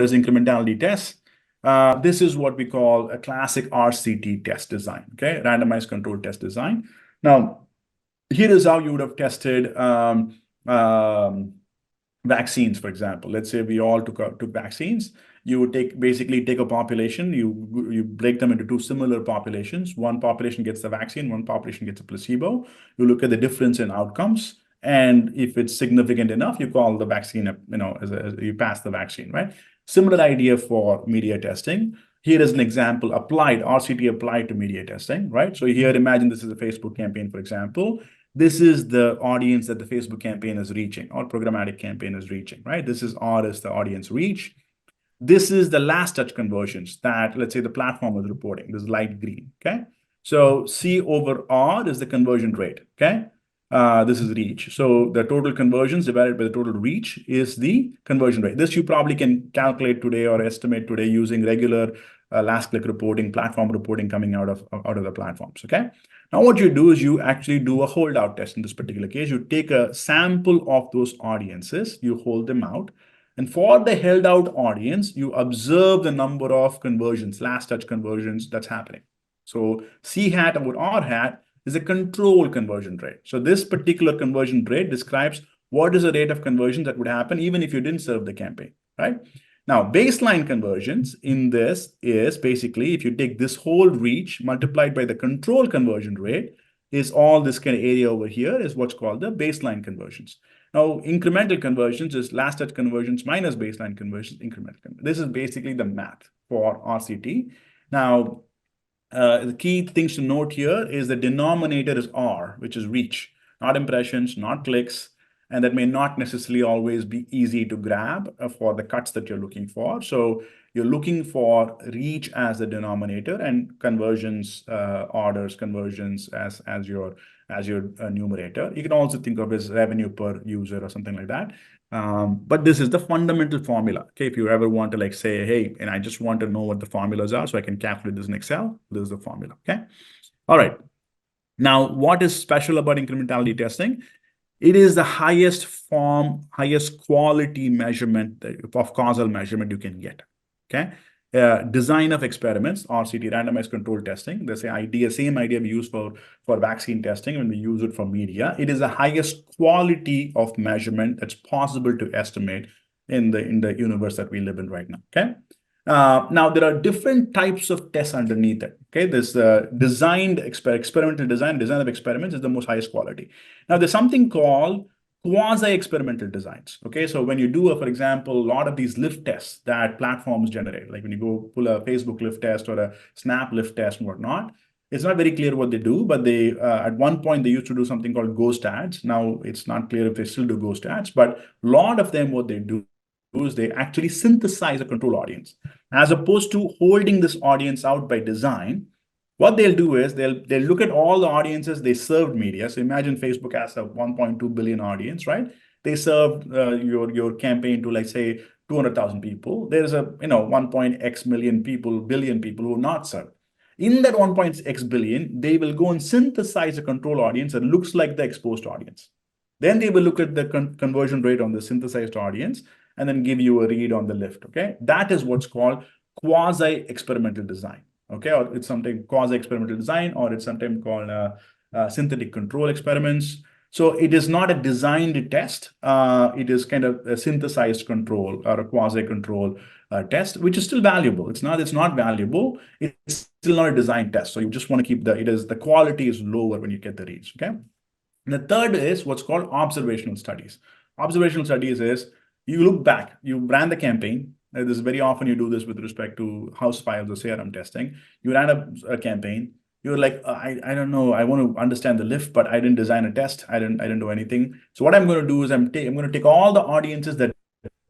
is incrementality test? This is what we call a classic RCT test design, okay? Randomized controlled test design. Now, here is how you would have tested vaccines, for example. Let's say we all took vaccines. You would basically take a population, you break them into two similar populations. One population gets the vaccine, one population gets a placebo. You look at the difference in outcomes, and if it's significant enough, you call the vaccine, as you pass the vaccine, right? Similar idea for media testing. Here is an example RCT applied to media testing, right? So here, imagine this is a Facebook campaign, for example. This is the audience that the Facebook campaign is reaching, or programmatic campaign is reaching, right? This is R is the audience reach. This is the last touch conversions that, let's say, the platform is reporting. This is light green, okay? So C over R is the conversion rate, okay? This is reach. So the total conversions divided by the total reach is the conversion rate. This you probably can calculate today or estimate today using regular last click reporting, platform reporting coming out of the platforms, okay? Now what you do is you actually do a holdout test. In this particular case, you take a sample of those audiences, you hold them out, and for the held out audience, you observe the number of conversions, last touch conversions that's happening. So C hat over R hat is a control conversion rate. So this particular conversion rate describes what is the rate of conversion that would happen even if you didn't serve the campaign, right? Now, baseline conversions in this is basically if you take this whole reach multiplied by the control conversion rate, is all this kind of area over here is what's called the baseline conversions. Now, incremental conversions is last touch conversions minus baseline conversions, incremental conversions. This is basically the math for RCT. Now, the key things to note here is the denominator is R, which is reach, not impressions, not clicks, and that may not necessarily always be easy to grab for the cuts that you're looking for. So you're looking for reach as the denominator and conversions, orders, conversions as your numerator. You can also think of it as revenue per user or something like that. But this is the fundamental formula. Okay, if you ever want to say, hey, and I just want to know what the formulas are so I can calculate this in Excel, this is the formula. Okay. All right. Now, what is special about incrementality testing? It is the highest quality measurement of causal measurement you can get. Okay. Design of experiments, RCT, randomized controlled testing. The same idea we use for vaccine testing when we use it for media. It is the highest quality of measurement that's possible to estimate in the universe that we live in right now. Okay. Now there are different types of tests underneath it. Okay, this experimental design of experiments is the most highest quality. Now there's something called quasi-experimental designs. Okay, so when you do, for example, a lot of these lift tests that platforms generate, like when you go pull a Facebook lift test or a Snap lift test and whatnot, it's not very clear what they do, but they at one point they used to do something called ghost ads. Now it's not clear if they still do ghost ads, but a lot of them, what they do is they actually synthesize a control audience. As opposed to holding this audience out by design, what they'll do is they'll look at all the audiences they served media. So imagine Facebook has a 1.2 billion audience, right? They served your campaign to, like, say, 200,000 people. There's a 1.x billion people who are not served. In that 1.x billion, they will go and synthesize a control audience that looks like the exposed audience. Then they will look at the conversion rate on the synthesized audience and then give you a read on the lift, okay? That is what's called quasi-experimental design, okay? Or it's sometimes quasi-experimental design, or it's sometimes called synthetic control experiments. So it is not a designed test. It is kind of a synthesized control or a quasi-control test, which is still valuable. It's not valuable. It's still not a design test. So you just want to keep the quality is lower when you get the reads, okay? And the third is what's called observational studies. Observational studies is you look back, you ran the campaign. This is very often you do this with respect to house files or CRM testing. You ran a campaign. You're like, I don't know. I want to understand the lift, but I didn't design a test. I didn't do anything. So what I'm going to do is I'm going to take all the audiences that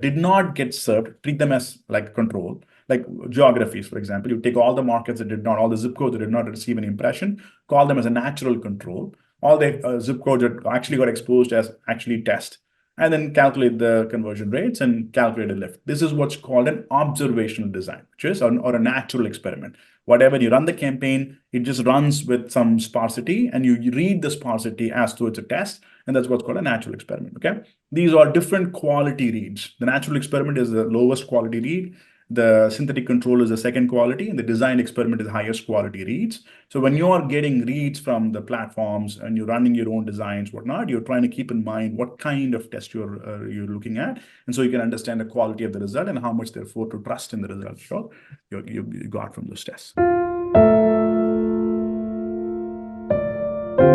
did not get served, treat them as like control, like geographies, for example. You take all the markets that did not, all the zip codes that did not receive an impression, call them as a natural control. All the zip codes that actually got exposed as actually test, and then calculate the conversion rates and calculate a lift. This is what's called an observational design, which is or a natural experiment. Whatever you run the campaign, it just runs with some sparsity, and you read the sparsity as though it's a test, and that's what's called a natural experiment. Okay, these are different quality reads. The natural experiment is the lowest quality read. The synthetic control is the second quality, and the design experiment is the highest quality reads. So when you are getting reads from the platforms and you're running your own designs, whatnot, you're trying to keep in mind what kind of test you're looking at, and so you can understand the quality of the result and how much, therefore, to trust in the result you got from those tests.